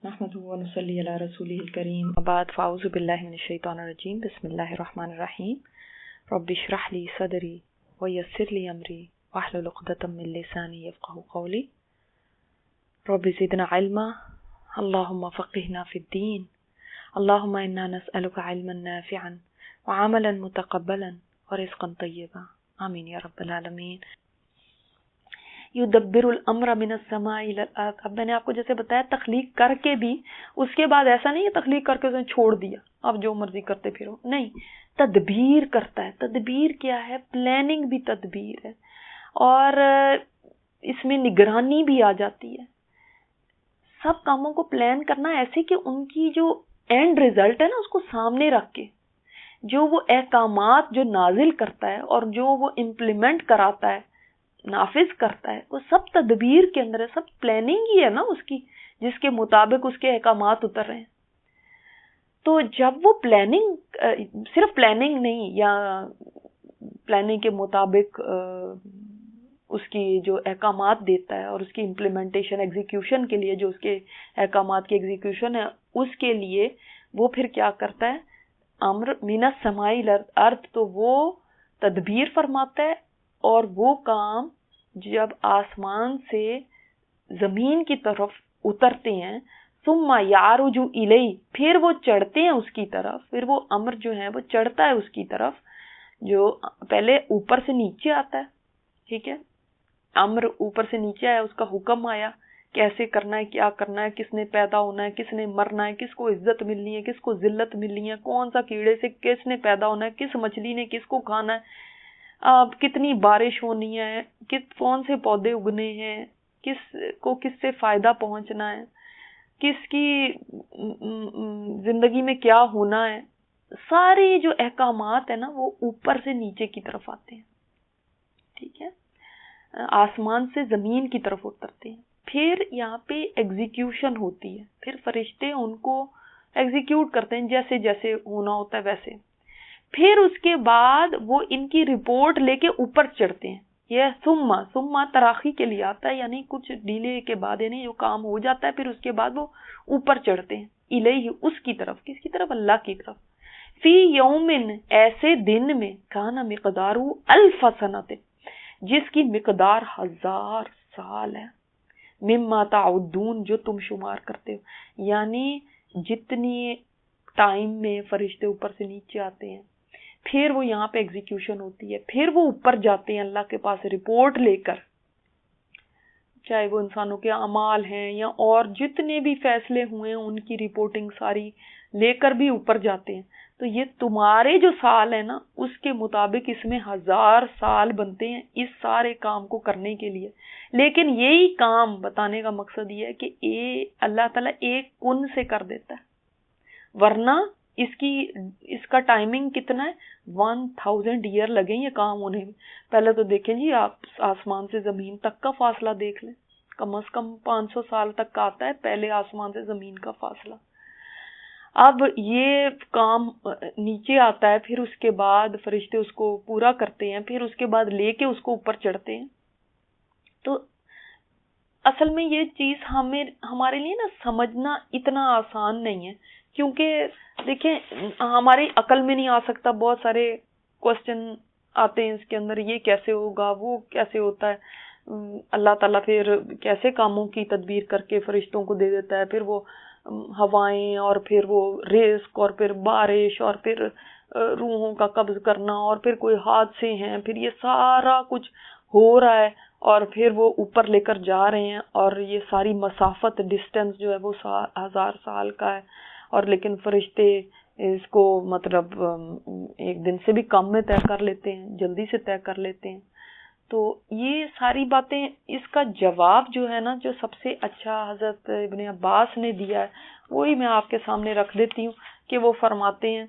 نحمده ونصلي على رسوله الكريم بعد فاعوذ بالله من الشيطان الرجيم بسم الله الرحمن الرحيم رب اشرح لي صدري ويسر لي امري واحلل عقدة من لساني يفقهوا قولي رب زدنا علما اللهم فقهنا في الدين اللهم انا نسألك علما نافعا وعملا متقبلا ورزقا طيبا آمین یا رب العالمین۔ یدبر الامر من السماء الى الارض، اب میں نے آپ کو جیسے بتایا تخلیق کر کے بھی اس کے بعد ایسا نہیں ہے تخلیق کر کے اس نے چھوڑ دیا اب جو مرضی کرتے پھرو، نہیں، تدبیر کرتا ہے۔ تدبیر کیا ہے؟ پلاننگ بھی تدبیر ہے، اور اس میں نگرانی بھی آ جاتی ہے۔ سب کاموں کو پلان کرنا ایسے کہ ان کی جو اینڈ ریزلٹ ہے نا اس کو سامنے رکھ کے، جو وہ احکامات جو نازل کرتا ہے اور جو وہ امپلیمنٹ کراتا ہے، نافذ کرتا ہے، وہ سب تدبیر کے اندر ہے، سب پلاننگ ہی ہے نا اس کی، جس کے مطابق اس کے احکامات اتر رہے ہیں۔ تو جب وہ پلاننگ، صرف پلاننگ نہیں، یا پلاننگ کے مطابق اس کی جو احکامات دیتا ہے اور اس کی امپلیمنٹیشن ایگزیکیوشن کے لیے جو اس کے احکامات کی ایگزیکیوشن ہے اس کے لیے وہ پھر کیا کرتا ہے؟ امر من السماء الی الارض، تو وہ تدبیر فرماتا ہے، اور وہ کام جب آسمان سے زمین کی طرف اترتے ہیں، ثم یعرج الیہ، پھر وہ چڑھتے ہیں اس کی طرف، پھر وہ امر جو ہے وہ چڑھتا ہے اس کی طرف، جو پہلے اوپر سے نیچے آتا ہے، ٹھیک ہے، امر اوپر سے نیچے آیا، اس کا حکم آیا کیسے کرنا ہے، کیا کرنا ہے، کس نے پیدا ہونا ہے، کس نے مرنا ہے، کس کو عزت ملنی ہے، کس کو ذلت ملنی ہے، کون سا کیڑے سے کس نے پیدا ہونا ہے، کس مچھلی نے کس کو کھانا ہے، کتنی بارش ہونی ہے، کون سے پودے اگنے ہیں، کس کو کس سے فائدہ پہنچنا ہے، کس کی زندگی میں کیا ہونا ہے، سارے جو احکامات ہیں نا وہ اوپر سے نیچے کی طرف آتے ہیں، ٹھیک ہے، آسمان سے زمین کی طرف اترتے ہیں۔ پھر یہاں پہ ایگزیکیوشن ہوتی ہے، پھر فرشتے ان کو ایگزیکیوٹ کرتے ہیں جیسے جیسے ہونا ہوتا ہے ویسے۔ پھر اس کے بعد وہ ان کی رپورٹ لے کے اوپر چڑھتے ہیں۔ یہ ثم تراخی کے لیے آتا ہے، یعنی کچھ ڈیلے کے بعد، یعنی جو کام ہو جاتا ہے پھر اس کے بعد وہ اوپر چڑھتے ہیں، الیہ، اس کی طرف، کس کی طرف؟ اللہ کی طرف۔ فی یومن، ایسے دن میں، کان مقدارہ الف سنۃ، جس کی مقدار 1000 سال ہے، مما تعدون، جو تم شمار کرتے ہو، یعنی جتنی ٹائم میں فرشتے اوپر سے نیچے آتے ہیں، پھر وہ یہاں پہ ایگزیکیوشن ہوتی ہے، پھر وہ اوپر جاتے ہیں اللہ کے پاس رپورٹ لے کر، چاہے وہ انسانوں کے اعمال ہیں یا اور جتنے بھی فیصلے ہوئے ہیں ان کی رپورٹنگ ساری لے کر بھی اوپر جاتے ہیں۔ تو یہ تمہارے جو سال ہے نا اس کے مطابق اس میں 1000 سال بنتے ہیں اس سارے کام کو کرنے کے لیے۔ لیکن یہی کام بتانے کا مقصد یہ ہے کہ اللہ تعالیٰ ایک کن سے کر دیتا ہے، ورنہ اس کا ٹائمنگ کتنا ہے؟ 1000 ایئر لگیں یہ کام ہونے میں۔ پہلے تو دیکھیں جی، آپ آسمان سے زمین تک کا فاصلہ دیکھ لیں، کم از کم 500 سال تک کا آتا ہے پہلے آسمان سے زمین کا فاصلہ۔ اب یہ کام نیچے آتا ہے، پھر اس کے بعد فرشتے اس کو پورا کرتے ہیں، پھر اس کے بعد لے کے اس کو اوپر چڑھتے ہیں۔ تو اصل میں یہ چیز ہمارے لیے نا سمجھنا اتنا آسان نہیں ہے، کیونکہ دیکھیں ہماری عقل میں نہیں آ سکتا، بہت سارے کوسچن آتے ہیں اس کے اندر، یہ کیسے ہوگا، وہ کیسے ہوتا ہے، اللہ تعالیٰ پھر کیسے کاموں کی تدبیر کر کے فرشتوں کو دے دیتا ہے، پھر وہ ہوائیں، اور پھر وہ رزق، اور پھر بارش، اور پھر روحوں کا قبض کرنا، اور پھر کوئی حادثے ہیں، پھر یہ سارا کچھ ہو رہا ہے، اور پھر وہ اوپر لے کر جا رہے ہیں، اور یہ ساری مسافت، ڈسٹینس جو ہے وہ 1000 سال کا ہے، اور لیکن فرشتے اس کو مطلب ایک دن سے بھی کم میں طے کر لیتے ہیں، جلدی سے طے کر لیتے ہیں۔ تو یہ ساری باتیں، اس کا جواب جو ہے نا، جو سب سے اچھا حضرت ابن عباس نے دیا ہے وہی میں آپ کے سامنے رکھ دیتی ہوں، کہ وہ فرماتے ہیں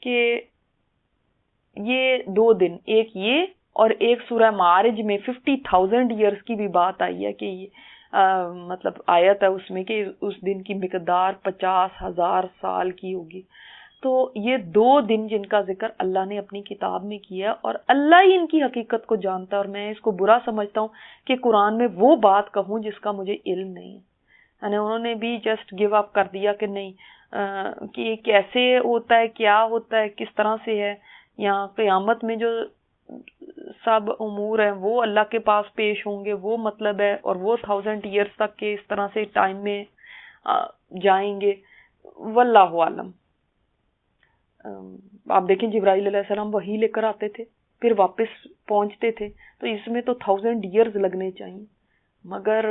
کہ یہ 2 دن، ایک یہ اور ایک سورہ معارج میں 50,000 ایئرز کی بھی بات آئی ہے، کہ مطلب آیت ہے اس میں کہ اس دن کی مقدار 50,000 سال کی ہوگی۔ تو یہ 2 دن جن کا ذکر اللہ نے اپنی کتاب میں کیا ہے، اور اللہ ہی ان کی حقیقت کو جانتا ہے، اور میں اس کو برا سمجھتا ہوں کہ قرآن میں وہ بات کہوں جس کا مجھے علم نہیں ہے۔ یعنی انہوں نے بھی جسٹ گیو اپ کر دیا کہ نہیں کہ کیسے ہوتا ہے، کیا ہوتا ہے، کس طرح سے ہے. یہاں قیامت میں جو سب امور ہیں وہ اللہ کے پاس پیش ہوں گے، وہ مطلب ہے، اور وہ 1000 ایئرس تک کے اس طرح سے ٹائم میں جائیں گے. واللہ عالم. آپ دیکھیں جبرائیل علیہ السلام وحی لے کر آتے تھے، پھر واپس پہنچتے تھے، تو اس میں تو 1000 ایئرز لگنے چاہیے، مگر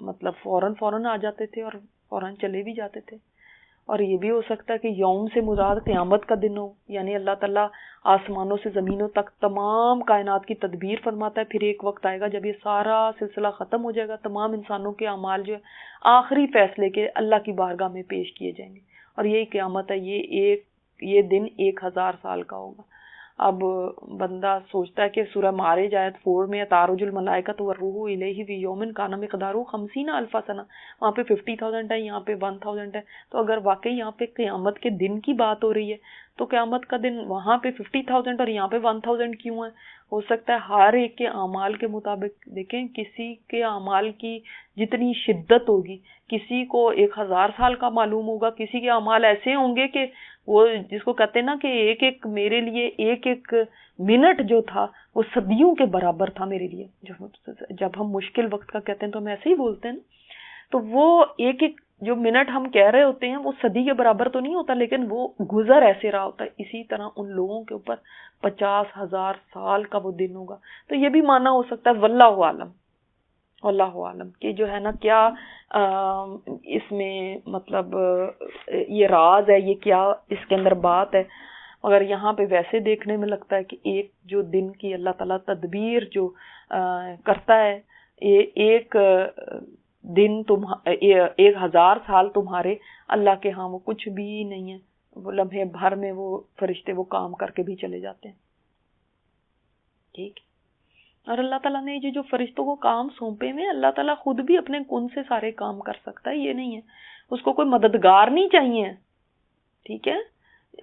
مطلب فوراً آ جاتے تھے اور فوراً چلے بھی جاتے تھے. اور یہ بھی ہو سکتا ہے کہ یوم سے مراد قیامت کا دن ہو، یعنی اللہ تعالیٰ آسمانوں سے زمینوں تک تمام کائنات کی تدبیر فرماتا ہے. پھر ایک وقت آئے گا جب یہ سارا سلسلہ ختم ہو جائے گا، تمام انسانوں کے اعمال جو ہے آخری فیصلے کے اللہ کی بارگاہ میں پیش کیے جائیں گے، اور یہی قیامت ہے. یہ دن 1000 سال کا ہوگا. اب بندہ سوچتا ہے کہ سورہ معارج آیت 4 میں تعرج الملائکۃ والروح الیہ فی یوم کان مقدارہ 50,000 سنہ، وہاں پہ 50,000 ہے، یہاں پہ 1000 ہے. تو اگر واقعی یہاں پہ قیامت کے دن کی بات ہو رہی ہے تو قیامت کا دن وہاں پہ 50,000 اور یہاں پہ 1000 کیوں ہے؟ ہو سکتا ہے ہر ایک کے اعمال کے مطابق. دیکھیں کسی کے اعمال کی جتنی شدت ہوگی، کسی کو 1000 سال کا معلوم ہوگا، کسی کے اعمال ایسے ہوں گے کہ وہ جس کو کہتے ہیں نا کہ ایک میرے لیے ایک منٹ جو تھا وہ صدیوں کے برابر تھا میرے لیے. جب ہم مشکل وقت کا کہتے ہیں تو ہم ایسے ہی بولتے ہیں نا، تو وہ ایک جو منٹ ہم کہہ رہے ہوتے ہیں وہ صدی کے برابر تو نہیں ہوتا، لیکن وہ گزر ایسے رہا ہوتا ہے. اسی طرح ان لوگوں کے اوپر 50,000 سال کا وہ دن ہوگا. تو یہ بھی مانا ہو سکتا ہے واللہ عالم، اللہ عالم کہ جو ہے نا کیا اس میں مطلب یہ راز ہے، یہ کیا اس کے اندر بات ہے. مگر یہاں پہ ویسے دیکھنے میں لگتا ہے کہ ایک جو دن کی اللہ تعالیٰ تدبیر جو کرتا ہے، ایک دن 1000 سال تمہارے اللہ کے ہاں وہ کچھ بھی نہیں ہے. وہ لمحے بھر میں وہ فرشتے وہ کام کر کے بھی چلے جاتے ہیں. ٹھیک. اور اللہ تعالیٰ نے جو فرشتوں کو کام سونپے میں، اللہ تعالیٰ خود بھی اپنے کن سے سارے کام کر سکتا ہے، یہ نہیں ہے اس کو کوئی مددگار نہیں چاہیے. ٹھیک ہے.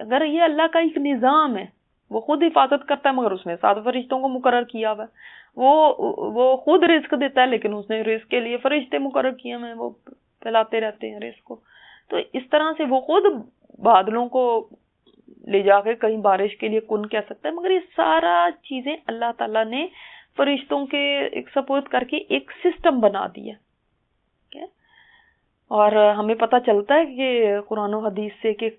اگر یہ اللہ کا ایک نظام ہے، وہ خود حفاظت کرتا ہے، مگر اس نے 7 فرشتوں کو مقرر کیا ہوا ہے. وہ خود رزق دیتا ہے، لیکن اس نے رزق کے لیے فرشتے مقرر کیے ہیں، وہ پھیلاتے رہتے ہیں رزق کو. تو اس طرح سے وہ خود بادلوں کو لے جا کے کہیں بارش کے لیے کن کہہ سکتا ہے. مگر یہ سارا چیزیں اللہ تعالیٰ نے فرشتوں کے ایک سپورٹ کر کے ایک سسٹم بنا دیا. اور ہمیں پتہ چلتا ہے کہ قرآن و حدیث سے کہ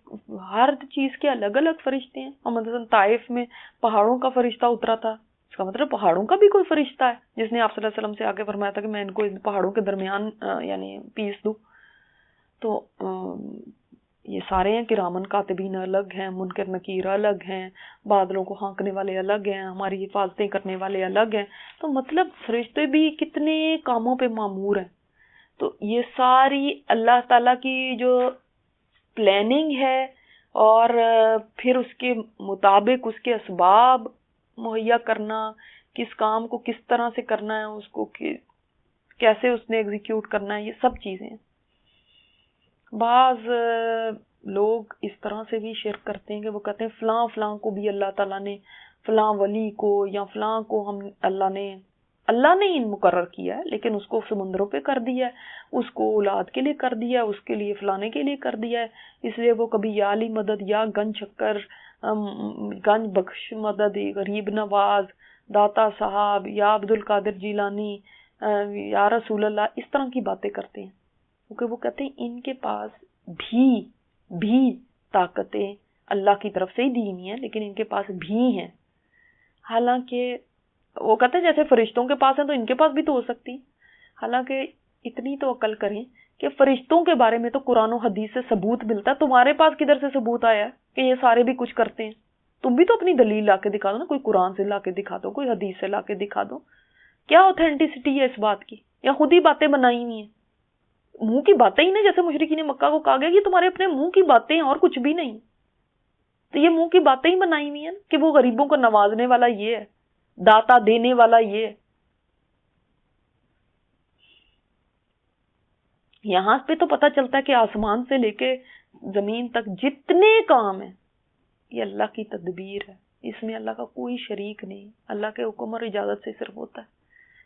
ہر چیز کے الگ الگ فرشتے ہیں. اور مثلا طائف میں پہاڑوں کا فرشتہ اترا تھا، اس کا مطلب پہاڑوں کا بھی کوئی فرشتہ ہے جس نے آپ صلی اللہ علیہ وسلم سے آگے فرمایا تھا کہ میں ان کو پہاڑوں کے درمیان یعنی پیس دوں. تو یہ سارے ہیں کرامن کاتبین الگ ہیں، منکر نکیر الگ ہیں، بادلوں کو ہانکنے والے الگ ہیں، ہماری حفاظتیں کرنے والے الگ ہیں. تو مطلب فرشتے بھی کتنے کاموں پہ مامور ہیں. تو یہ ساری اللہ تعالیٰ کی جو پلاننگ ہے، اور پھر اس کے مطابق اس کے اسباب مہیا کرنا، کس کام کو کس طرح سے کرنا ہے، اس کو کیسے اس نے ایگزیکیوٹ کرنا ہے، یہ سب چیزیں. بعض لوگ اس طرح سے بھی شرک کرتے ہیں کہ وہ کہتے ہیں فلاں فلاں کو بھی اللہ تعالیٰ نے، فلاں ولی کو یا فلاں کو ہم اللہ نے ہی مقرر کیا ہے، لیکن اس کو سمندروں پہ کر دیا ہے، اس کو اولاد کے لیے کر دیا ہے، اس کے لیے فلانے کے لیے کر دیا ہے، اس لیے وہ کبھی یا علی مدد، یا گنج شکر، گنج بخش مدد، غریب نواز، داتا صاحب، یا عبد القادر جیلانی، یا رسول اللہ، اس طرح کی باتیں کرتے ہیں. کیونکہ وہ کہتے ہیں ان کے پاس بھی طاقتیں اللہ کی طرف سے ہی دی ہوئی ہیں، لیکن ان کے پاس بھی ہیں. حالانکہ وہ کہتے ہیں جیسے فرشتوں کے پاس ہیں تو ان کے پاس بھی تو ہو سکتی. حالانکہ اتنی تو عقل کریں کہ فرشتوں کے بارے میں تو قرآن و حدیث سے ثبوت ملتا ہے، تمہارے پاس کدھر سے ثبوت آیا ہے کہ یہ سارے بھی کچھ کرتے ہیں؟ تم بھی تو اپنی دلیل لا کے دکھا دو نا، کوئی قرآن سے لا کے دکھا دو، کوئی حدیث سے لا کے دکھا دو. کیا اوتھینٹسٹی ہے اس بات کی؟ یا خود ہی باتیں بنائی ہوئی ہیں؟ منہ کی باتیں ہی نہیں، جیسے مشرکین مکہ کو کہا گیا یہ تمہارے اپنے منہ کی باتیں ہیں اور کچھ بھی نہیں. تو یہ منہ کی باتیں ہی بنائی ہوئی ہیں کہ وہ غریبوں کو نوازنے والا یہ ہے، داتا دینے والا یہ ہے. یہاں پہ تو پتہ چلتا ہے کہ آسمان سے لے کے زمین تک جتنے کام ہیں یہ اللہ کی تدبیر ہے، اس میں اللہ کا کوئی شریک نہیں، اللہ کے حکم اور اجازت سے صرف ہوتا ہے.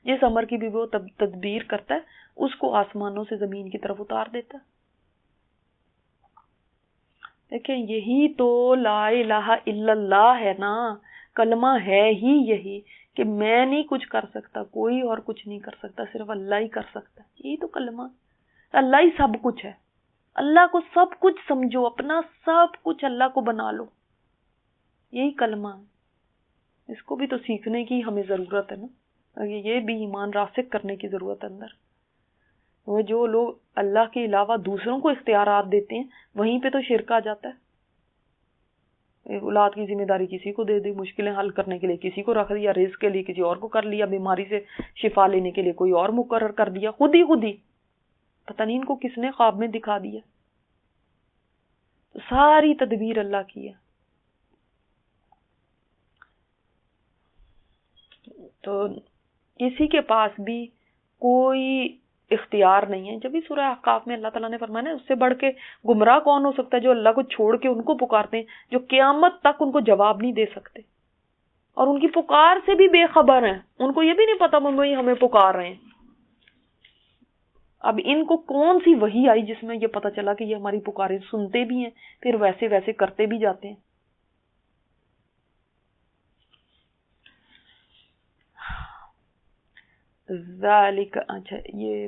جس امر کی بھی وہ تدبیر کرتا ہے اس کو آسمانوں سے زمین کی طرف اتار دیتا ہے. دیکھیں یہی تو لا الہ الا اللہ ہے نا، کلمہ ہے ہی یہی کہ میں نہیں کچھ کر سکتا، کوئی اور کچھ نہیں کر سکتا، صرف اللہ ہی کر سکتا ہے. یہی تو کلمہ، اللہ ہی سب کچھ ہے. اللہ کو سب کچھ سمجھو، اپنا سب کچھ اللہ کو بنا لو، یہی کلمہ ہے. اس کو بھی تو سیکھنے کی ہمیں ضرورت ہے نا، یہ بھی ایمان راسخ کرنے کی ضرورت ہے اندر. وہ جو لوگ اللہ کے علاوہ دوسروں کو اختیارات دیتے ہیں وہیں پہ تو شرک آ جاتا ہے. اولاد کی ذمہ داری کسی کو دے دی، مشکلیں حل کرنے کے لیے کسی کو رکھ دیا، رزق کے لیے کسی اور کو کر لیا، بیماری سے شفا لینے کے لیے کوئی اور مقرر کر دیا، خود ہی پتہ نہیں ان کو کس نے خواب میں دکھا دیا. تو ساری تدبیر اللہ کی ہے. تو کسی کے پاس بھی کوئی اختیار نہیں ہے. جب بھی سورہ احقاف میں اللہ تعالیٰ نے فرمایا نا اس سے بڑھ کے گمراہ کون ہو سکتا ہے جو اللہ کو چھوڑ کے ان کو پکارتے ہیں، جو قیامت تک ان کو جواب نہیں دے سکتے اور ان کی پکار سے بھی بے خبر ہیں. ان کو یہ بھی نہیں پتا ممبئی ہمیں پکار رہے ہیں. اب ان کو کون سی وحی آئی جس میں یہ پتا چلا کہ یہ ہماری پکاریں سنتے بھی ہیں پھر ویسے ویسے کرتے بھی جاتے ہیں. ذالک، اچھا یہ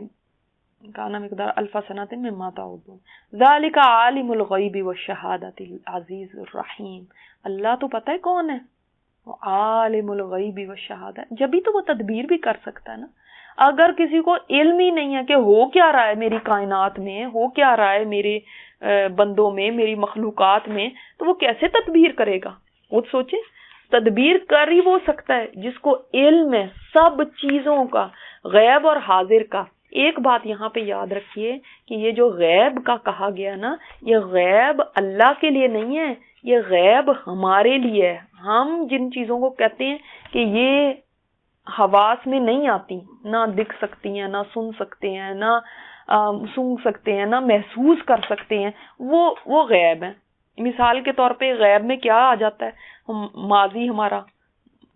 کانا مقدار الف سنۃ مما تعودون. ذالک عالم الغیب والشہادۃ العزیز الرحیم. اللہ تو پتہ ہے کون ہے، وہ عالم الغیب والشہادہ، جبھی تو وہ تدبیر بھی کر سکتا ہے نا. اگر کسی کو علم ہی نہیں ہے کہ ہو کیا رہا ہے میری کائنات میں، ہو کیا رہا ہے میرے بندوں میں، میری مخلوقات میں، تو وہ کیسے تدبیر کرے گا؟ وہ سوچے تدبیر کر ہی وہ سکتا ہے جس کو علم ہے سب چیزوں کا، غیب اور حاضر کا. ایک بات یہاں پہ یاد رکھیے کہ یہ جو غیب کا کہا گیا نا، یہ غیب اللہ کے لیے نہیں ہے، یہ غیب ہمارے لیے ہے. ہم جن چیزوں کو کہتے ہیں کہ یہ حواس میں نہیں آتی، نہ دکھ سکتی ہیں، نہ سن سکتے ہیں، نہ سونگ سکتے ہیں، نہ محسوس کر سکتے ہیں، وہ غیب ہے. مثال کے طور پہ غیب میں کیا آ جاتا ہے، ماضی ہمارا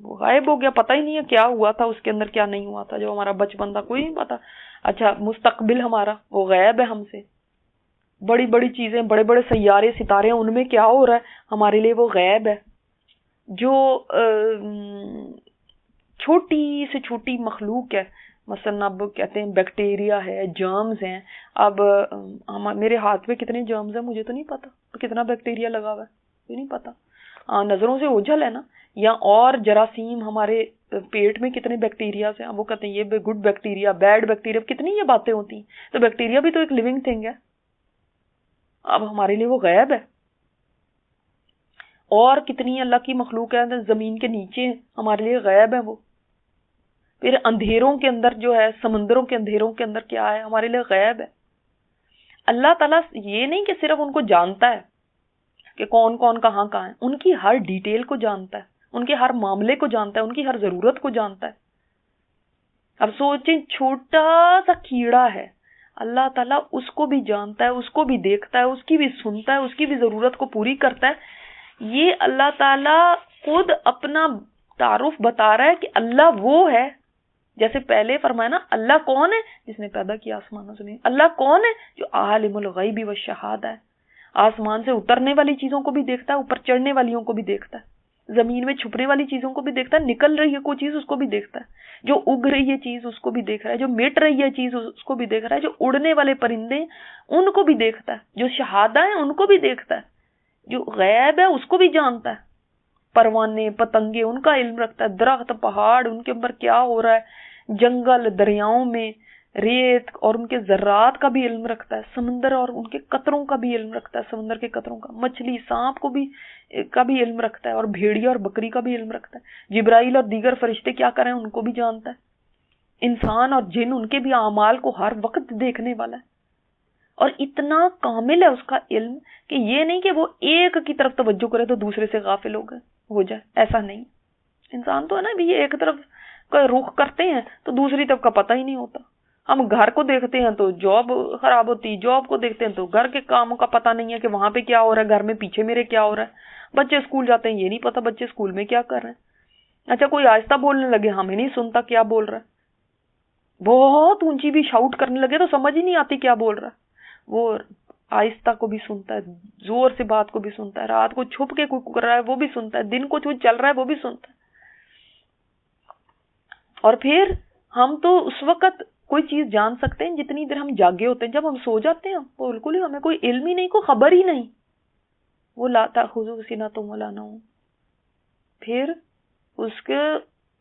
غائب ہو گیا، پتہ ہی نہیں ہے کیا ہوا تھا اس کے اندر، کیا نہیں ہوا تھا. جو ہمارا بچپن تھا کوئی نہیں پتا. اچھا مستقبل ہمارا وہ غیب ہے ہم سے. بڑی بڑی چیزیں، بڑے بڑے سیارے ستارے، ان میں کیا ہو رہا ہے ہمارے لیے وہ غیب ہے. جو چھوٹی سے چھوٹی مخلوق ہے، مثلا اب کہتے ہیں بیکٹیریا ہے، جرمز ہیں. اب میرے ہاتھ میں کتنے جرمز ہیں مجھے تو نہیں پتا، کتنا بیکٹیریا لگا ہوا ہے یہ نہیں پتا. نظروں سے اوجھل ہے نا. یا اور جراثیم ہمارے پیٹ میں کتنے بیکٹیریا ہیں، وہ کہتے ہیں یہ گڈ بیکٹیریا، بیڈ بیکٹیریا، کتنی یہ باتیں ہوتی ہیں. تو بیکٹیریا بھی تو ایک لیونگ تھنگ ہے. اب ہمارے لیے وہ غیب ہے. اور کتنی اللہ کی مخلوق ہے زمین کے نیچے ہمارے لیے غیب ہے وہ. پھر اندھیروں کے اندر جو ہے، سمندروں کے اندھیروں کے اندر کیا ہے ہمارے لیے غیب ہے. اللہ تعالیٰ یہ نہیں کہ صرف ان کو جانتا ہے کہ کون کون کہاں ہے، ان کی ہر ڈیٹیل کو جانتا ہے، ان کے ہر معاملے کو جانتا ہے، ان کی ہر ضرورت کو جانتا ہے. اب سوچیں چھوٹا سا کیڑا ہے، اللہ تعالیٰ اس کو بھی جانتا ہے، اس کو بھی دیکھتا ہے، اس کی بھی سنتا ہے، اس کی بھی ضرورت کو پوری کرتا ہے. یہ اللہ تعالیٰ خود اپنا تعارف بتا رہا ہے کہ اللہ وہ ہے. جیسے پہلے فرمایا نا، اللہ کون ہے جس نے پیدا کیا آسمان و زمین. اللہ کون ہے جو عالم الغیب والشہادہ ہے. آسمان سے اترنے والی چیزوں کو بھی دیکھتا ہے، اوپر چڑھنے والیوں کو بھی دیکھتا ہے، زمین میں چھپنے والی چیزوں کو بھی دیکھتا ہے، نکل رہی ہے کوئی چیز اس کو بھی دیکھتا ہے، جو اگ رہی ہے چیز اس کو بھی دیکھ رہا ہے، جو مٹ رہی ہے چیز اس کو بھی دیکھ رہا ہے، جو اڑنے والے پرندے ان کو بھی دیکھتا ہے، جو شہادہ ہیں ان کو بھی دیکھتا ہے، جو غیب ہے اس کو بھی جانتا ہے. پروانے پتنگے ان کا علم رکھتا ہے، درخت پہاڑ ان کے اوپر کیا ہو رہا ہے، جنگل دریاؤں میں ریت اور ان کے ذرات کا بھی علم رکھتا ہے، سمندر اور ان کے قطروں کا بھی علم رکھتا ہے، سمندر کے قطروں کا، مچھلی سانپ کو بھی کا بھی علم رکھتا ہے، اور بھیڑیا اور بکری کا بھی علم رکھتا ہے. جبرائیل اور دیگر فرشتے کیا کریں ان کو بھی جانتا ہے. انسان اور جن ان کے بھی اعمال کو ہر وقت دیکھنے والا ہے. اور اتنا کامل ہے اس کا علم کہ یہ نہیں کہ وہ ایک کی طرف توجہ کرے تو دوسرے سے غافل ہو جائے، ایسا نہیں. انسان تو ہے نا بھی یہ ایک طرف کا رخ کرتے ہیں تو دوسری طرف کا پتہ ہی نہیں ہوتا. ہم گھر کو دیکھتے ہیں تو جاب خراب ہوتی، جاب کو دیکھتے ہیں تو گھر کے کاموں کا پتہ نہیں ہے کہ وہاں پہ کیا ہو رہا ہے، گھر میں پیچھے میرے کیا ہو رہا ہے. بچے اسکول جاتے ہیں، یہ نہیں پتا بچے اسکول میں کیا کر رہے ہیں. اچھا کوئی آہستہ بولنے لگے، ہمیں نہیں سنتا کیا بول رہا ہے. بہت اونچی بھی شاؤٹ کرنے لگے تو سمجھ ہی نہیں آتی کیا بول رہا ہے. وہ آہستہ کو بھی سنتا ہے, زور سے بات کو بھی سنتا ہے, رات کو چھپ کے کوئی کر رہا ہے وہ بھی سنتا ہے, دن کو جو چل رہا ہے وہ بھی سنتا ہے. اور پھر ہم تو اس وقت کوئی چیز جان سکتے ہیں جتنی دیر ہم جاگے ہوتے ہیں. جب ہم سو جاتے ہیں بالکل ہی ہمیں کوئی علم ہی نہیں, کوئی خبر ہی نہیں. وہ لاتا خضو سینۃ ولا نوم. پھر اس کے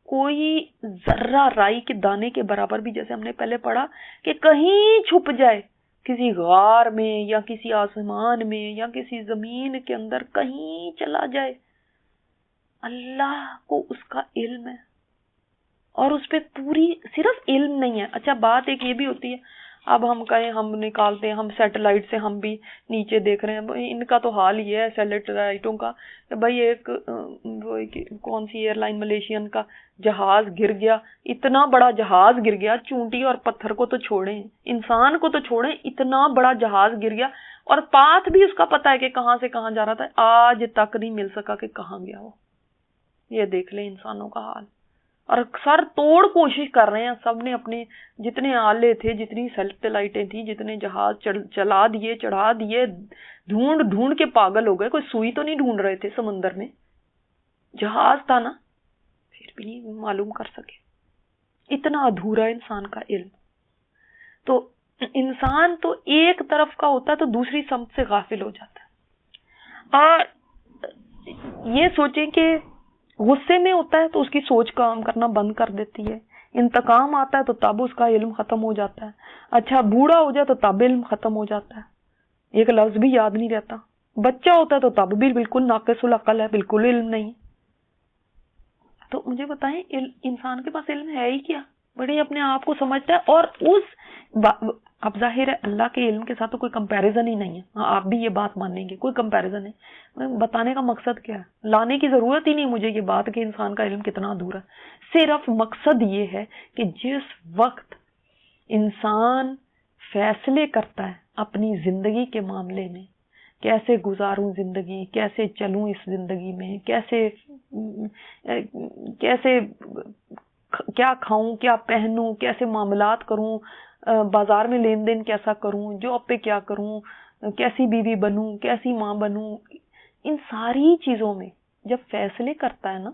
کوئی ذرہ رائی کے دانے کے برابر بھی, جیسے ہم نے پہلے پڑھا کہ کہیں چھپ جائے کسی غار میں یا کسی آسمان میں یا کسی زمین کے اندر کہیں چلا جائے, اللہ کو اس کا علم ہے. اور اس پہ پوری صرف علم نہیں ہے. اچھا بات ایک یہ بھی ہوتی ہے, اب ہم کہیں ہم نکالتے ہیں, ہم سیٹلائٹ سے ہم بھی نیچے دیکھ رہے ہیں. ان کا تو حال یہ ہے سیٹلائٹوں کا کہ بھائی ایک کون سی ایئر لائن ملیشین کا جہاز گر گیا, اتنا بڑا جہاز گر گیا, چونٹی اور پتھر کو تو چھوڑیں, انسان کو تو چھوڑیں, اتنا بڑا جہاز گر گیا اور پاتھ بھی اس کا پتہ ہے کہ کہاں سے کہاں جا رہا تھا. آج تک نہیں مل سکا کہ کہاں گیا وہ. یہ دیکھ لیں انسانوں کا حال. اور سر توڑ کوشش کر رہے ہیں سب نے, اپنے جتنے آلے تھے, جتنی سیٹلائٹیں تھیں, جتنے جہاز چلا دیے, چڑھا دیے, ڈھونڈ ڈھونڈ کے پاگل ہو گئے. کوئی سوئی تو نہیں ڈھونڈ رہے تھے سمندر میں, جہاز تھا نا, پھر بھی نہیں معلوم کر سکے. اتنا ادھورا انسان کا علم. تو انسان تو ایک طرف کا ہوتا ہے تو دوسری سمت سے غافل ہو جاتا ہے. اور یہ سوچیں کہ غصے میں ہوتا ہے تو اس کی سوچ کام کرنا بند کر دیتی ہے. انتقام آتا ہے تو تب اس کا علم ختم ہو جاتا ہے. اچھا بوڑھا ہو جائے تو تب علم ختم ہو جاتا ہے, ایک لفظ بھی یاد نہیں رہتا. بچہ ہوتا ہے تو تب بھی بالکل ناقص العقل ہے, بالکل علم نہیں. تو مجھے بتائیں انسان کے پاس علم ہے ہی کیا؟ بڑے اپنے آپ کو سمجھتا ہے. اور اس اب ظاہر ہے اللہ کے علم کے ساتھ تو کوئی کمپیریزن ہی نہیں ہے, آپ بھی یہ بات مانیں گے, کوئی کمپیریزن نہیں. بتانے کا مقصد کیا ہے, لانے کی ضرورت ہی نہیں مجھے یہ بات کہ انسان کا علم کتنا ادھورا ہے. صرف مقصد یہ ہے کہ جس وقت انسان فیصلے کرتا ہے اپنی زندگی کے معاملے میں, کیسے گزاروں زندگی, کیسے چلوں اس زندگی میں, کیسے کیا کھاؤں, کیا پہنوں, کیسے معاملات کروں, بازار میں لین دین کیسا کروں, جاب پہ کیا کروں, کیسی بیوی بنوں, کیسی ماں بنوں, ان ساری چیزوں میں جب فیصلے کرتا ہے نا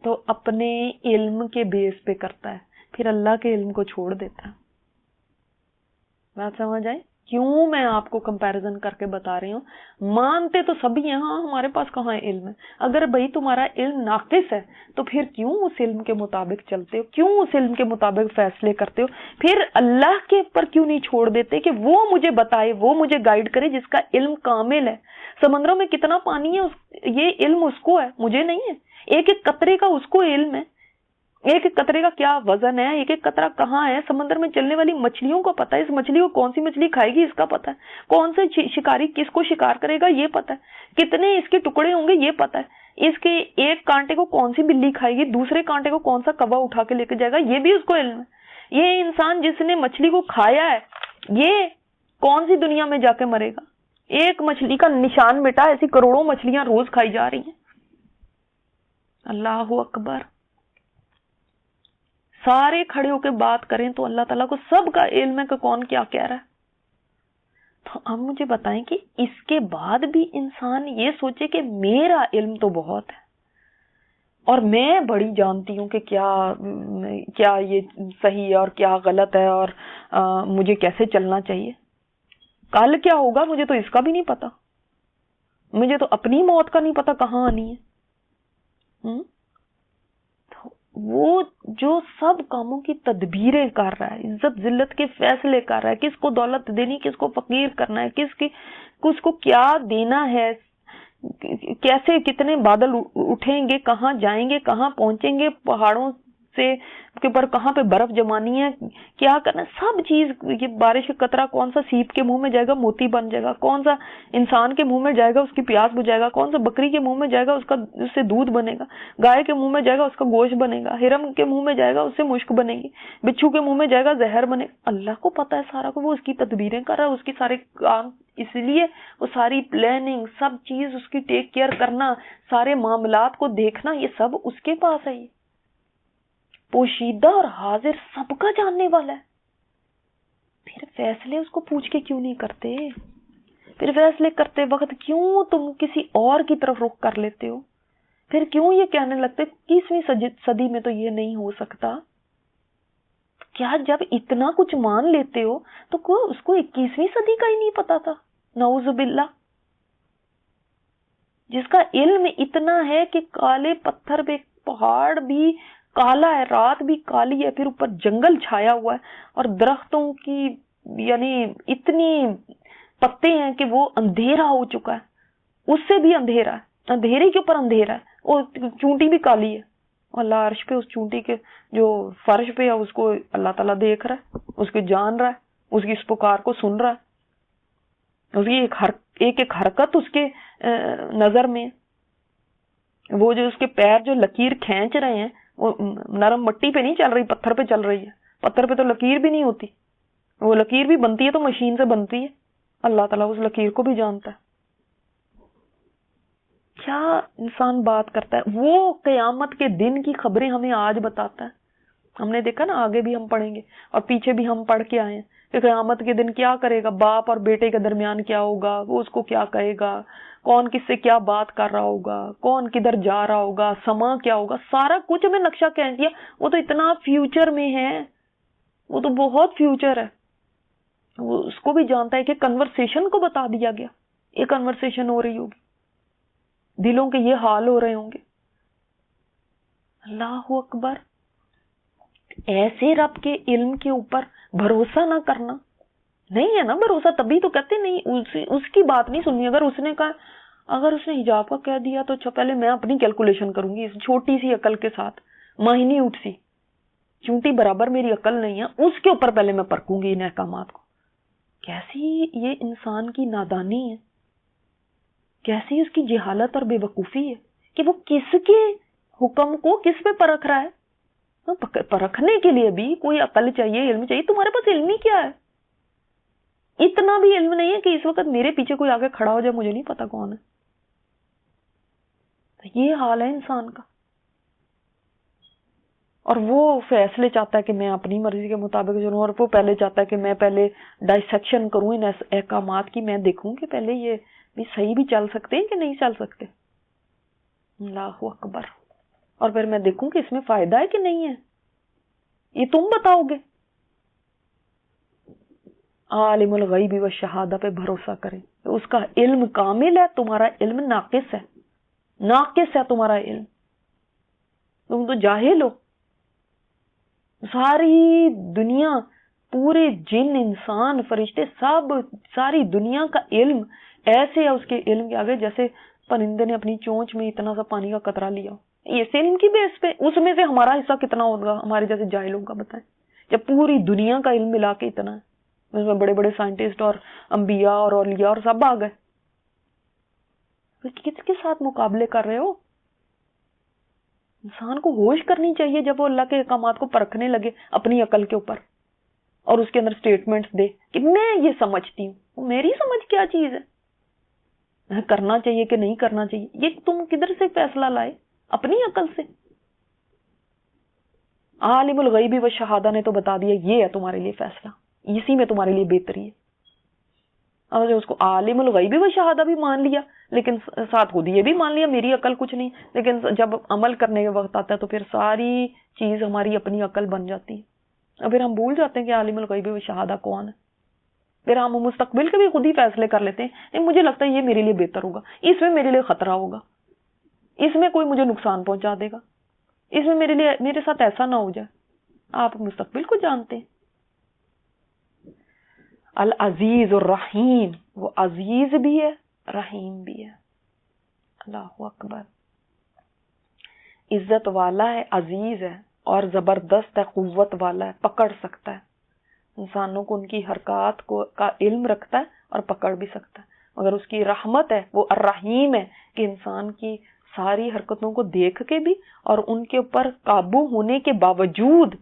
تو اپنے علم کے بیس پہ کرتا ہے, پھر اللہ کے علم کو چھوڑ دیتا ہے. بات سمجھ آئی کیوں میں آپ کو کمپیریزن کر کے بتا رہی ہوں؟ مانتے تو سبھی ہیں, ہاں ہمارے پاس کہاں ہے علم ہے. اگر بھائی تمہارا علم ناقص ہے تو پھر کیوں اس علم کے مطابق چلتے ہو, کیوں اس علم کے مطابق فیصلے کرتے ہو؟ پھر اللہ کے اوپر کیوں نہیں چھوڑ دیتے کہ وہ مجھے بتائے, وہ مجھے گائیڈ کرے جس کا علم کامل ہے. سمندروں میں کتنا پانی ہے, یہ علم اس کو ہے, مجھے نہیں ہے. ایک ایک قطرے کا اس کو علم ہے, ایک ایک قطرے کا کیا وزن ہے, ایک ایک قطرہ کہاں ہے. سمندر میں چلنے والی مچھلیوں کو پتا ہے, اس مچھلی کو کون سی مچھلی کھائے گی اس کا پتا ہے, کون سے شکاری کس کو شکار کرے گا یہ پتا ہے, کتنے اس کے ٹکڑے ہوں گے یہ پتا ہے, اس کے ایک کانٹے کو کون سی بلی کھائے گی, دوسرے کانٹے کو کون سا کوا اٹھا کے لے کے جائے گا, یہ بھی اس کو علم ہے. یہ انسان جس نے مچھلی کو کھایا ہے یہ کون سی دنیا میں جا کے مرے گا. ایک مچھلی کا نشان مٹا, ایسی کروڑوں مچھلیاں روز کھائی جا رہی ہیں. اللہ اکبر. سارے کھڑے ہو کے بات کریں تو اللہ تعالیٰ کو سب کا علم ہے کہ کون کیا کہہ رہا ہے. تو اب مجھے بتائیں کہ اس کے بعد بھی انسان یہ سوچے کہ میرا علم تو بہت ہے اور میں بڑی جانتی ہوں کہ کیا یہ صحیح ہے اور کیا غلط ہے اور مجھے کیسے چلنا چاہیے. کل کیا ہوگا مجھے تو اس کا بھی نہیں پتا, مجھے تو اپنی موت کا نہیں پتا کہاں آنی ہے. وہ جو سب کاموں کی تدبیریں کر رہا ہے, عزت ذلت کے فیصلے کر رہا ہے, کس کو دولت دینی, کس کو فقیر کرنا ہے, کس کو کیا دینا ہے, کیسے کتنے بادل اٹھیں گے, کہاں جائیں گے, کہاں پہنچیں گے, پہاڑوں سے کے اوپر کہاں پہ برف جمانی ہے, کیا کرنا, سب چیز. یہ بارش کا قطرہ کون سا سیپ کے منہ میں جائے گا موتی بن جائے گا, کون سا انسان کے منہ میں جائے گا اس کی پیاس بجھائے گا, کون سا بکری کے منہ میں جائے گا اس سے دودھ بنے گا, گائے کے منہ میں جائے گا اس کا گوشت بنے گا, ہرن کے منہ میں جائے گا اس سے مشک بنے گی, بچھو کے منہ میں جائے گا زہر بنے گا. اللہ کو پتا ہے سارا کو, وہ اس کی تدبیریں کر رہا ہے, اس کی سارے کام, اس لیے وہ ساری پلاننگ, سب چیز اس کی ٹیک کیئر کرنا, سارے معاملات کو دیکھنا, یہ سب اس کے پاس ہے. پوشیدہ اور حاضر سب کا جاننے والا ہے. پھر فیصلے اس کو پوچھ کے کیوں نہیں کرتے؟ پھر فیصلے کرتے وقت کیوں تم کسی اور کی طرف رخ کر لیتے ہو؟ پھر کیوں یہ کہنے لگتے 21ویں صدی میں تو یہ نہیں ہو سکتا؟ کیا جب اتنا کچھ مان لیتے ہو تو اس کو 21ویں صدی کا ہی نہیں پتا تھا؟ نعوذ باللہ. جس کا علم اتنا ہے کہ کالے پتھر پہ پہاڑ بھی کالا ہے، رات بھی کالی ہے، پھر اوپر جنگل چھایا ہوا ہے اور درختوں کی یعنی اتنی پتے ہیں کہ وہ اندھیرا ہو چکا ہے، اس سے بھی اندھیرا ہے، اندھیرے کے اوپر اندھیرا ہے، اور چونٹی بھی کالی ہے. اللہ عرش پہ اس چونٹی کے جو فرش پہ ہے اس کو اللہ تعالیٰ دیکھ رہا ہے، اس کو جان رہا ہے، اس کی اس پکار کو سن رہا ہے، اس کی ایک حرکت اس کے نظر میں. وہ جو اس کے پیر جو لکیر کھینچ رہے ہیں وہ نرم مٹی پہ نہیں چل رہی، پتھر پہ چل رہی ہے. پتھر پہ تو لکیر بھی نہیں ہوتی، وہ لکیر بھی بنتی ہے تو مشین سے بنتی ہے. اللہ تعالیٰ اس لکیر کو بھی جانتا ہے. کیا انسان بات کرتا ہے. وہ قیامت کے دن کی خبریں ہمیں آج بتاتا ہے. ہم نے دیکھا نا، آگے بھی ہم پڑھیں گے اور پیچھے بھی ہم پڑھ کے آئے ہیں کہ قیامت کے دن کیا کرے گا، باپ اور بیٹے کے درمیان کیا ہوگا، وہ اس کو کیا کہے گا، کون کس سے کیا بات کر رہا ہوگا، کون کدھر جا رہا ہوگا، سما کیا ہوگا، سارا کچھ ہمیں نقشہ کھینچ دیا. وہ تو اتنا فیوچر میں ہے، وہ تو بہت فیوچر ہے. وہ اس کو بھی جانتا ہے کہ کنورسیشن کو بتا دیا گیا، یہ کنورسیشن ہو رہی ہوگی، دلوں کے یہ حال ہو رہے ہوں گے. اللہ اکبر. ایسے رب کے علم کے اوپر بھروسہ نہ کرنا نہیں ہے نا بھروسہ. تبھی تو کہتے نہیں اس کی بات نہیں سننی. اگر اس نے کہا، اگر اس نے حجاب کا کہہ دیا تو اچھا پہلے میں اپنی کیلکولیشن کروں گی اس چھوٹی سی عقل کے ساتھ، ماہینی اٹھ سی چونٹی برابر میری عقل نہیں ہے، اس کے اوپر پہلے میں پرکھوں گی ان احکامات کو. کیسی یہ انسان کی نادانی ہے، کیسی اس کی جہالت اور بے وقوفی ہے کہ وہ کس کے حکم کو کس پہ پرکھ رہا ہے. پرکھنے کے لیے بھی کوئی عقل چاہیے، علم چاہیے. تمہارے پاس علم ہی کیا ہے؟ اتنا بھی علم نہیں ہے کہ اس وقت میرے پیچھے کوئی آگے کھڑا ہو جائے مجھے نہیں پتا کون ہے. یہ حال ہے انسان کا. اور وہ فیصلے چاہتا ہے کہ میں اپنی مرضی کے مطابق چلوں، اور وہ پہلے چاہتا ہے کہ میں پہلے ڈائسیکشن کروں ان احکامات کی. میں دیکھوں کہ پہلے یہ بھی صحیح بھی چل سکتے ہیں کہ نہیں چل سکتے. اللہ اکبر. اور پھر میں دیکھوں کہ اس میں فائدہ ہے کہ نہیں ہے. یہ تم بتاؤ گے. عالم الغیب و شہادہ پہ بھروسہ کریں. اس کا علم کامل ہے، تمہارا علم ناقص ہے. ناقص ہے تمہارا علم، تم تو جاہل ہو. ساری دنیا، پورے جن انسان فرشتے سب، ساری دنیا کا علم ایسے ہے اس کے علم کے آگے جیسے پرندے نے اپنی چونچ میں اتنا سا پانی کا قطرہ لیا. اس علم کی بیس پہ اس میں سے ہمارا حصہ کتنا ہوگا ہمارے جیسے جاہلوں کا؟ بتائیں. جب پوری دنیا کا علم ملا کے اتنا ہے، اس میں بڑے بڑے سائنٹسٹ اور انبیاء اور اولیاء اور سب آ گئے، کس کے ساتھ مقابلے کر رہے ہو؟ انسان کو ہوش کرنی چاہیے جب وہ اللہ کے احکامات کو پرکھنے لگے اپنی عقل کے اوپر، اور اس کے اندر سٹیٹمنٹس دے کہ میں یہ سمجھتی ہوں. میری سمجھ کیا چیز ہے؟ کرنا چاہیے کہ نہیں کرنا چاہیے، یہ تم کدھر سے فیصلہ لائے؟ اپنی عقل سے. عالم الغیب و شہادہ نے تو بتا دیا یہ ہے تمہارے لیے فیصلہ، اسی میں تمہارے لیے بہتری ہے. اور اس کو عالم الغیب و شہادہ بھی مان لیا، لیکن ساتھ خود یہ بھی مان لیا میری عقل کچھ نہیں. لیکن جب عمل کرنے کے وقت آتا ہے تو پھر ساری چیز ہماری اپنی عقل بن جاتی ہے. اور پھر ہم بھول جاتے ہیں کہ عالم الغیب و شہادہ کون ہے. پھر ہم مستقبل کے بھی خود ہی فیصلے کر لیتے ہیں. مجھے لگتا ہے یہ میرے لیے بہتر ہوگا، اس میں میرے لیے خطرہ ہوگا، اس میں کوئی مجھے نقصان پہنچا دے گا، اس میں میرے ساتھ ایسا نہ ہو جائے. آپ مستقبل کو جانتے ہیں. العزیز الرحیم، وہ عزیز بھی ہے رحیم بھی ہے. اللہ اکبر. عزت والا ہے، عزیز ہے، اور زبردست ہے، قوت والا ہے، پکڑ سکتا ہے انسانوں کو، ان کی حرکات کو کا علم رکھتا ہے اور پکڑ بھی سکتا ہے. مگر اس کی رحمت ہے، وہ الرحیم ہے کہ انسان کی ساری حرکتوں کو دیکھ کے بھی اور ان کے اوپر قابو ہونے کے باوجود،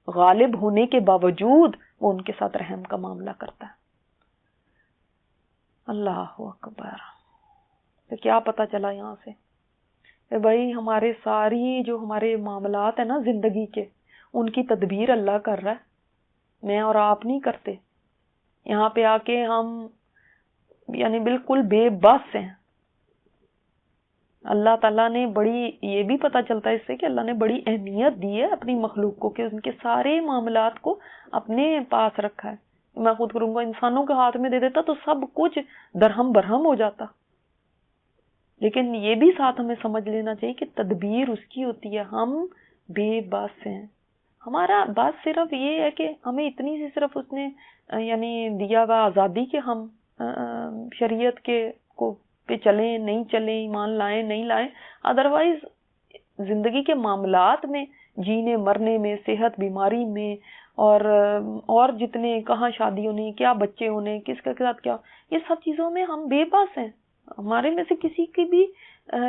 غالب ہونے کے باوجود وہ ان کے ساتھ رحم کا معاملہ کرتا ہے. اللہ اکبر. تو کیا پتا چلا یہاں سے کہ بھائی ہمارے ساری جو ہمارے معاملات ہیں نا زندگی کے، ان کی تدبیر اللہ کر رہا ہے، میں اور آپ نہیں کرتے. یہاں پہ آ کے ہم یعنی بالکل بے بس ہیں. اللہ تعالیٰ نے بڑی، یہ بھی پتہ چلتا ہے اس سے کہ اللہ نے بڑی اہمیت دی ہے اپنی مخلوق کو، کہ ان کے سارے معاملات کو اپنے پاس رکھا ہے. میں خود کروں گا، انسانوں کے ہاتھ میں دے دیتا تو سب کچھ درہم برہم ہو جاتا. لیکن یہ بھی ساتھ ہمیں سمجھ لینا چاہیے کہ تدبیر اس کی ہوتی ہے، ہم بے بس ہیں. ہمارا بس صرف یہ ہے کہ ہمیں اتنی سی صرف اس نے یعنی دیا ہوا آزادی کہ ہم شریعت کے کو پہ چلیں نہیں چلیں، ایمان لائیں نہیں لائیں. ادروائز زندگی کے معاملات میں، جینے مرنے میں، صحت بیماری میں، اور جتنے کہاں شادی ہونی، کیا بچے ہونے، کس کے ساتھ کیا، یہ سب چیزوں میں ہم بے بس ہیں. ہمارے میں سے کسی کی بھی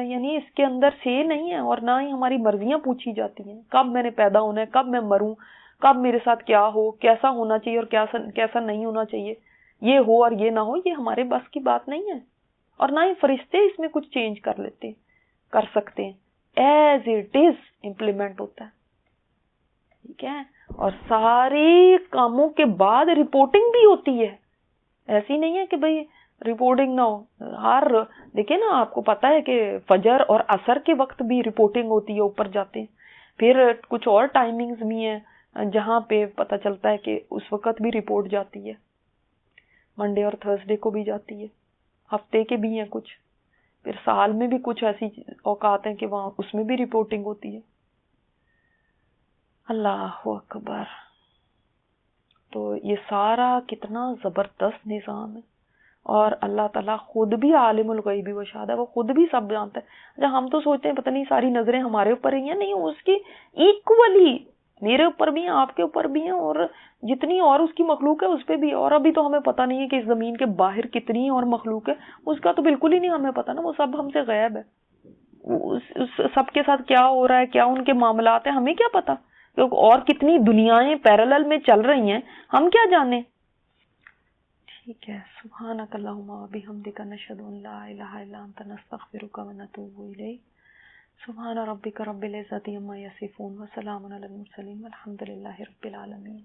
یعنی اس کے اندر سے نہیں ہے، اور نہ ہی ہماری مرضیاں پوچھی جاتی ہیں. کب میں نے پیدا ہونا ہے، کب میں مروں، کب میرے ساتھ کیا ہو، کیسا ہونا چاہیے اور کیسا نہیں ہونا چاہیے، یہ ہو اور یہ نہ ہو، یہ ہمارے بس کی بات نہیں ہے. اور نہ ہی فرشتے اس میں کچھ چینج کر سکتے ہیں. ایز اٹ از امپلیمنٹ ہوتا ہے. ٹھیک ہے. اور سارے کاموں کے بعد رپورٹنگ بھی ہوتی ہے. ایسی نہیں ہے کہ بھئی رپورٹنگ نہ ہو. دیکھیں نا، آپ کو پتا ہے کہ فجر اور عصر کے وقت بھی رپورٹنگ ہوتی ہے، اوپر جاتے ہیں. پھر کچھ اور ٹائمنگز بھی ہیں جہاں پہ پتہ چلتا ہے کہ اس وقت بھی رپورٹ جاتی ہے. منڈے اور تھرسڈے کو بھی جاتی ہے، ہفتے کے بھی ہیں کچھ، پھر سال میں بھی کچھ ایسی اوقات ہیں کہ وہاں اس میں بھی رپورٹنگ ہوتی ہے. اللہ اکبر. تو یہ سارا کتنا زبردست نظام ہے. اور اللہ تعالیٰ خود بھی عالم الغیب و شہادہ، وہ خود بھی سب جانتا ہے. اچھا ہم تو سوچتے ہیں پتہ نہیں ساری نظریں ہمارے اوپر ہی ہیں، نہیں، اس کی ایکولی میرے اوپر بھی ہیں، آپ کے اوپر بھی ہیں، اور جتنی اور اس کی مخلوق ہے اس پہ بھی. اور ابھی تو ہمیں پتہ نہیں ہے کہ اس زمین کے باہر کتنی اور مخلوق ہے، اس کا تو بالکل ہی نہیں ہمیں پتہ نا، وہ سب ہم سے غائب ہے. اس سب کے ساتھ کیا ہو رہا ہے، کیا ان کے معاملات ہیں، ہمیں کیا پتہ. اور کتنی دنیایں پیرالل میں چل رہی ہیں، ہم کیا جانے. ٹھیک ہے. سبحانک اللہم و بحمدک، نشہد ان لا الہ الا انت، نستغفرک و نتوب الیک. سبحان ربک رب العزۃ عما یصفون، وسلام علی المرسلین، والحمد للہ رب العالمین.